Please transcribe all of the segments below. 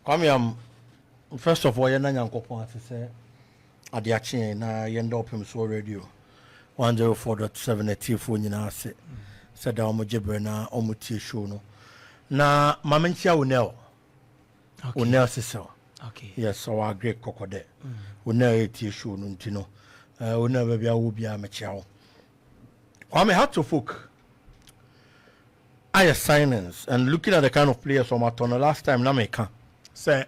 Kwame, first of all, you're not going to say at the action na yendo Opemsuo radio 104.7 phone na say said da omo jebre na omo tie show no na mamentia Unel. Okay. Unel sisa. Okay. Yes, so our great kokode. Unel tie show no ntino. Unel baby a wo bia mechia. Kwame had to folk. I signings and looking at the kind of players from Atono last time na make say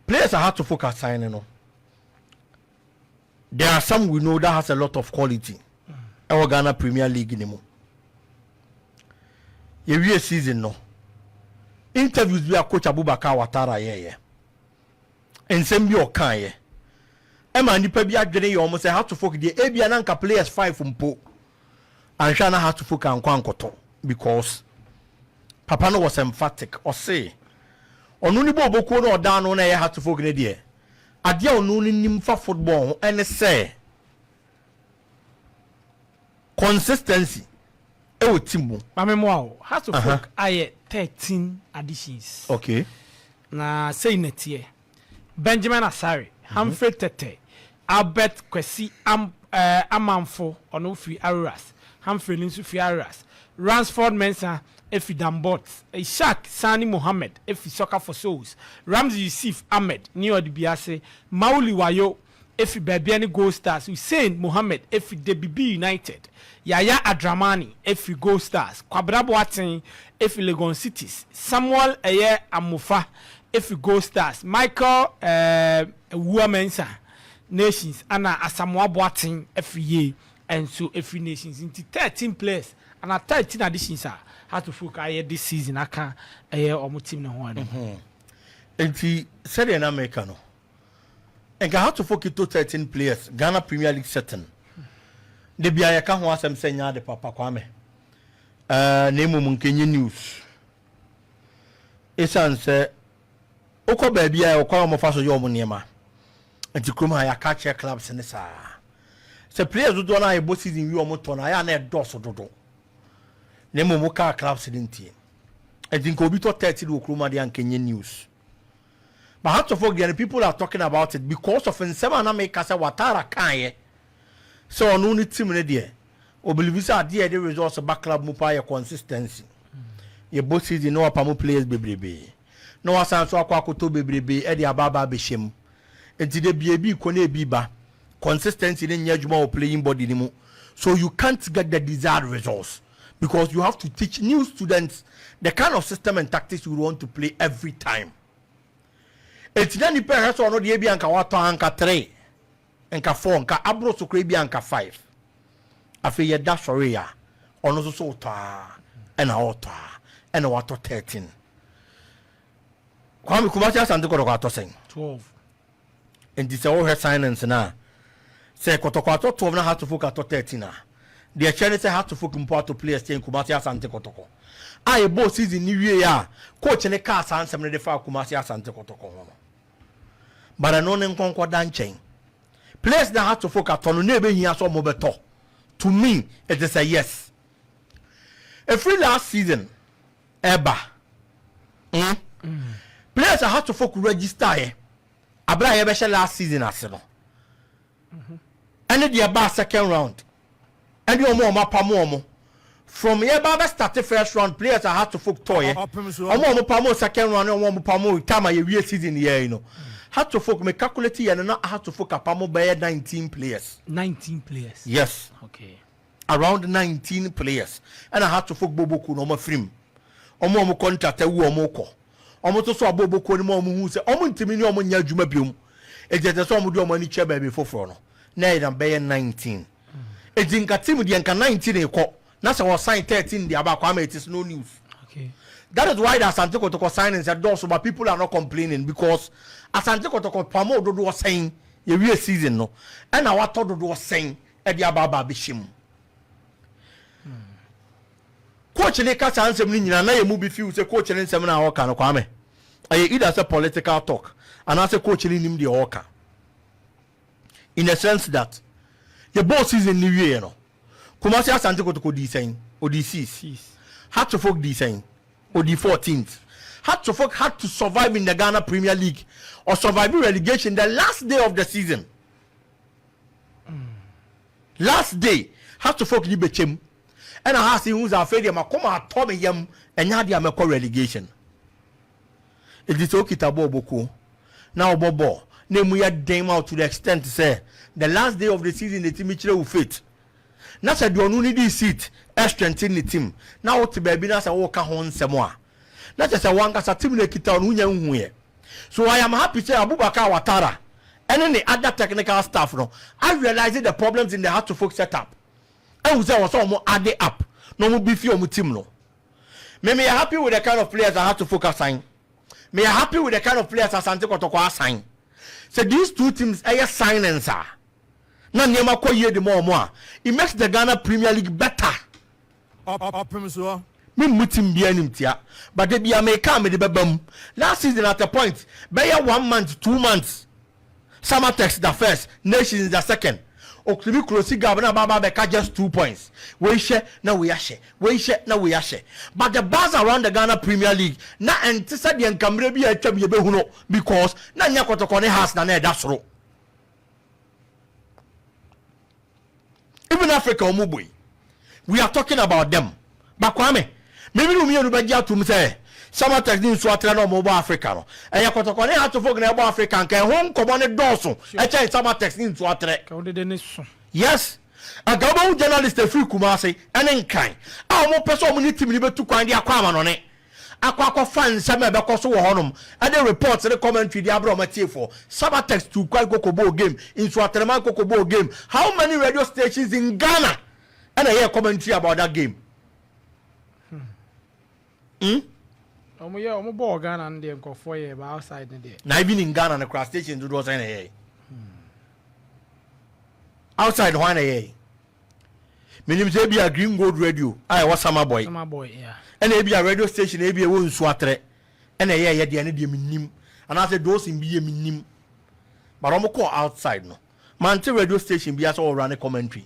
players are hard to focus signing on. There are some we know that has a lot of quality. Our Ghana Premier League anymore. A season no. Interviews with coach Abubakar Watara yeah. And same be okay yeah. Emma ni pebi adwene you almost say how to focus the Abia nanka players 5 from po. And Shana had to focus on Kwankoto because Papa no was emphatic or say onuni bobo no down no na ye had to focus there. Adia onuni nimfa football and say consistency e wo timu. Mamemo has to focus aye 13 additions. Okay. Na say netie. Benjamin Asare, Humphrey Tete, Albert Kwesi Amanfo onofi Aras. Humphrey Linsu Fiaras, Ransford Mensah, Efi Dambot, Ishak Sani Mohammed, Efi Soccer for Souls, Ramzi Yusuf Ahmed, Neo Dibiase, Mauli Wayo, Efi Babiani Gold Stars, Hussein Mohammed, Efi DBB United, Yaya Adramani, Efi Gold Stars, Kwabrabo Aten, Efi Legon Cities, Samuel Eye Amufa, Efi Gold Stars, Michael Mensa, Nations, Anna Asamoah Boateng, Efi Ye. And so every nations into 13 players and at 13 additions are how to focus this season. I can almost team no one. And he said in America no. And how to focus to 13 players, Ghana Premier League setting. The Bia can was some saying the Papa Kwame. Name Munkenye news. It's answer Oko baby I call my first your money. And to come I catch your clubs in the sa. Se players do na e both season we omo ton aya na e doso dodo na mo ka clubs dintie I think obi to 30 do kroma de ankenye news but how to forget people are talking about it because of nsema na make say Watara kan so ono ni team ne de o believe say ade the results back club mu pa ye consistency ye both season no apamo players bebrebe no wasan so akwakoto bebrebe e de ababa be hjem enti de bia ko na ebi ba consistency in your playing body anymore. So you can't get the desired results because you have to teach new students the kind of system and tactics you want to play every time. It's not the parents or not the Bianca water anka 3 anka 4 anka abro so Bianca 5. After your dash area on also so and a water 13. Kwame Kumasi asante ko ko saying 12. And this all her silence now. Say Kotoko 12 na have to focus to 13 na. The challenge say have to focus important to players stay in Kumasi Asante Kotoko. I both season new year coach ne ka ansem ne defa Kumasi Asante Kotoko. But I know nem konko dan chain. Players that have to focus on no be here so mo beto. To me it is a yes. Every last season eba. Players have to focus register abra ye be last season aseno. And the about second round. And you more pamo. From here, Baba started first round. Players are hard to folk toy. Pamo second round and one pamo time a real season here, you know. Had to folk me calculate and not had to folk a pamo by 19 players. 19 players. Yes. Okay. Around 19 players. And I had to folk Bobo Kuno Frim. Omo contract a womoko. Omo to so Bobo Kuno who say Omo Timini Omo Yajuma Bium. It's just some do money chair baby for no. Now I'm paying 19. It's in Katimu the anka 19 a call. That's our sign 13 the about Kwame, it is no news. Okay. That is why the Asante Kotoko signings are done so but people are not complaining because Asante Kotoko Pamo Dodo was saying a real season no. And our Todo was saying at the Ababa Bishim. Coach in a catch answer me na you move few say coach in seminar or can Kwame. I either say political talk and I say coach in him the orca. In a sense that the boss is in New Year, no. Kumasi Asante Kotoko design or D6. Had to folk design or D14th. Hatofok had to survive in the Ghana Premier League or survive relegation the last day of the season. Last day, Hatofok ni bechem. And I asked him who's afraid of Makoma Tommy Yam and Nadia Mako relegation. It is okay to Boko. Now, Bobo, name we had them out to the extent to say the last day of the season, the team will fit. Now, said you only need seat, strengthen the team. Now, to be as a walker home somewhere. Not just a one as a team like it on. So I am happy to say Abubakar Watara and any other technical staff. No, I realized the problems in the Hatofok setup. I was also added up. No more beefy on team. No, me happy with the kind of players I had to focus on. Me happy with the kind of players Asante Kotoko sign. So these two teams are silence. Na nyema kwa year the more. It makes the Ghana Premier League better. Opemsuo. Me mutim bia nimtia. But they be America me the bebam. Last season at a point, be 1 month, 2 months. Summertex the first, Nations the second. Oklibi Krosi Gabana Baba Beka just 2 points. We share, now we are share. We share, now we are share. But the buzz around the Ghana Premier League, na antisa the Nkamre bi atwa bi behuno because na nya kotokone has na na edasoro. Even Africa omubui. We are talking about them. Bakwame, maybe no me no be atum say sama technique so atra no mo Africa no. Eya kotokone Hatofok na ebo Africa nka ho nkomo ne doso. Echa sama technique so atra. Yes. A global journalist free Kumasi and in kind. Our more person need to be to find the aquaman on it. Aqua fans, some because so honum, and the reports and the commentary the Abra for Sabatex to quite Kokobo game in Swaterman Kokobo game. How many radio stations in Ghana? And I hear commentary about that game. I'm ball Ghana and them go 4 years outside the day. Now even in Ghana the cross station to do any outside one a minim say be a green gold radio I was summer boy yeah, and e be a radio station e be a won suatre and a ye de ne de minim and I say those in be minim but I'm call outside no man radio station be as all run a commentary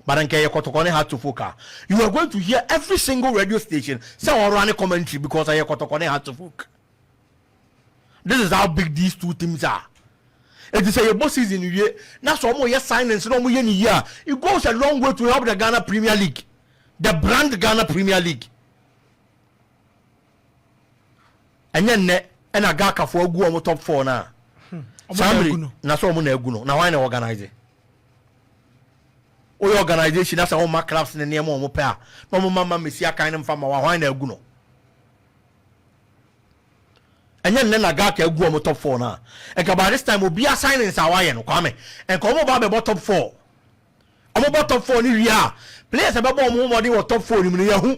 but nke ye kotokone Hatofok you are going to hear every single radio station say all run a commentary because I kotokone Hatofok. This is how big these two teams are. It is a boss season year. Now so more signings no more year. It goes a long way to help the Ghana Premier League. The brand Ghana Premier League. And then and a gaka for go top 4 now. Somebody na so mo na eguno. Na why na organize it? O organization that's all my clubs in the name of mo pa. No mo mama me sia kan mfa ma why na eguno. And then Nagaka go top 4 now. And by this time will be a signing in Hawaii Kwame. And come about top 4. I'm about top 4 in here. Players about more top 4 in Yahoo.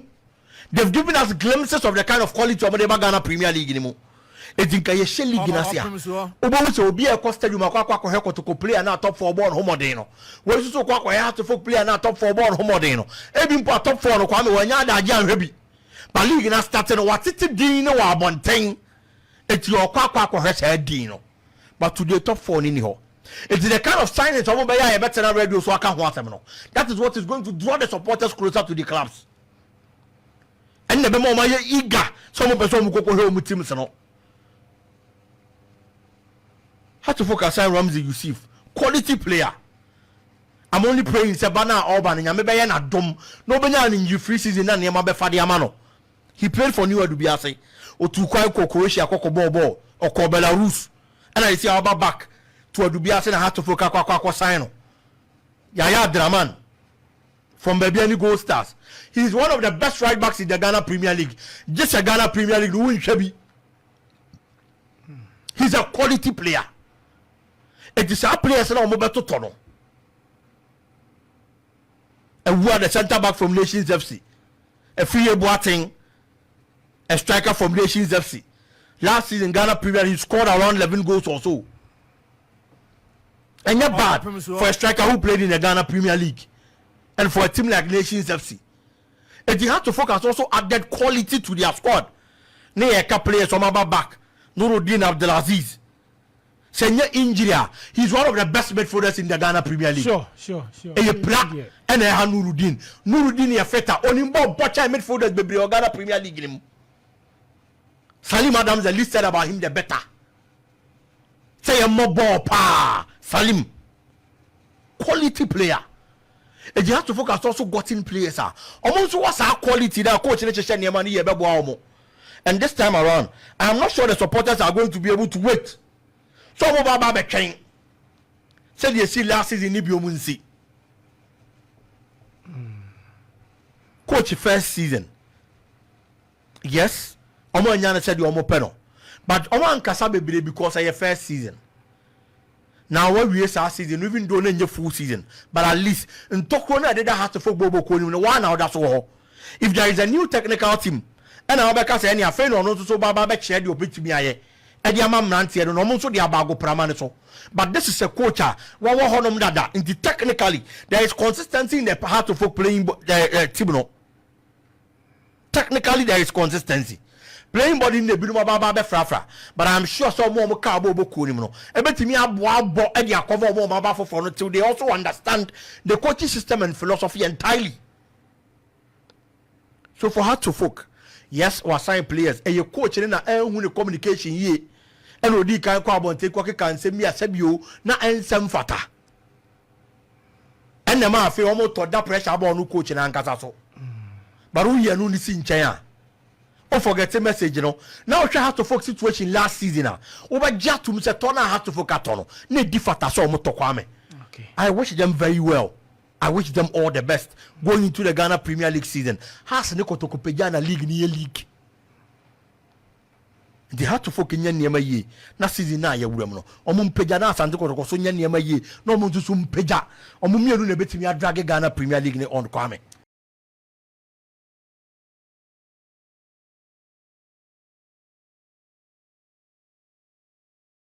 They've given us glimpses of the kind of quality of the Ghana Premier League anymore. It's in Kayeshi League in Asia. Obo will be a costume Makwa to play now top 4 born homodeno. Where is so Kwako have to play now top 4 born homodeno. Even for top 4 no Kwame when yada Jan Rebi. But league na starting what it dino or Montaigne. It's your Kwako has dino. But to the top 4 in here. It's the kind of signage of a better radio so I can't watch them. That is what is going to draw the supporters closer to the clubs. And the more eager, some person who go home with teams. How to focus on Ramsey Yusuf, quality player. I'm only praying Sabana Orban and Yamebayan at Dom. Nobody in you free season and Yamabe Fadiamano. He played for New Dubiase or to Kwaiko Croatia, Coco Bobo or Belarus. And I see our back to a Dubiase and had to focus on Sino. Yaya Draman from Babiani Gold Stars. He's one of the best right backs in the Ghana Premier League. Just a Ghana Premier League who Shebi. He's a quality player. It is a player so Mobeto Tono. And we are the centre back from Nations FC. A free Boateng, a striker from Nations FC. Last season Ghana Premier League scored around 11 goals or so. And not bad for a striker who played in the Ghana Premier League. And for a team like Nations FC. And they had to focus also added quality to their squad. Neyeka players from our back. Nuruddin Abdelaziz. Senior injury. He's one of the best midfielders in the Ghana Premier League. Sure. And you play and Nuruddin. Nuruddin is feta. Only more butcher midfielders be Ghana Premier League. Salim Adams, the least said about him, the better. Say a more ball pa Salim. Quality player. And you have to focus also gotten players. Almost what's our quality that coach and this time around, I am not sure the supporters are going to be able to wait. So Baba King said you see last season in Munsi. Coach first season. Yes, Omo Nyana said you Omo Peno. But Omo Ankasabe because of your first season. Now what we are season, even though in your full season, but at least in Tokona they don't have to football one now that's all. If there is a new technical team, and I'll be any afraid or not so Baba shared your bit to me aye. And the Amam Nancy and almost the Abago Pramaniso. But this is a coach, one honum dada. Into technically, there is consistency in the heart of folk playing Tibuno. Technically, there is consistency. Playing body in the Biluma Baba Frafra, but I'm sure some more Cabo Kunimo. I bet me up and ya cover more Baba for until they also understand the coaching system and philosophy entirely. So for her to folk, yes, or sign players, and your coach in a communication ye, and Odi can come and take what can send me a sebio, not and some fata. And the man feel almost that pressure about no coach in Ancasaso. But we are only seeing China. Oh, forget the message, you know. Now she has to focus situation last season. Over just to Mr. Tona has to focus on. Ne diffata so motokwame. Okay. I wish them very well. I wish them all the best going into the Ghana Premier League season. Has ne kotokopejana league ni league. They had to focus in Yama ye. Na season na ya wurem no. Pejana asante kotoko so Yama ye. No mun to sum peja. Omu mienu ne betimi adrage Ghana Premier League ne on kwame.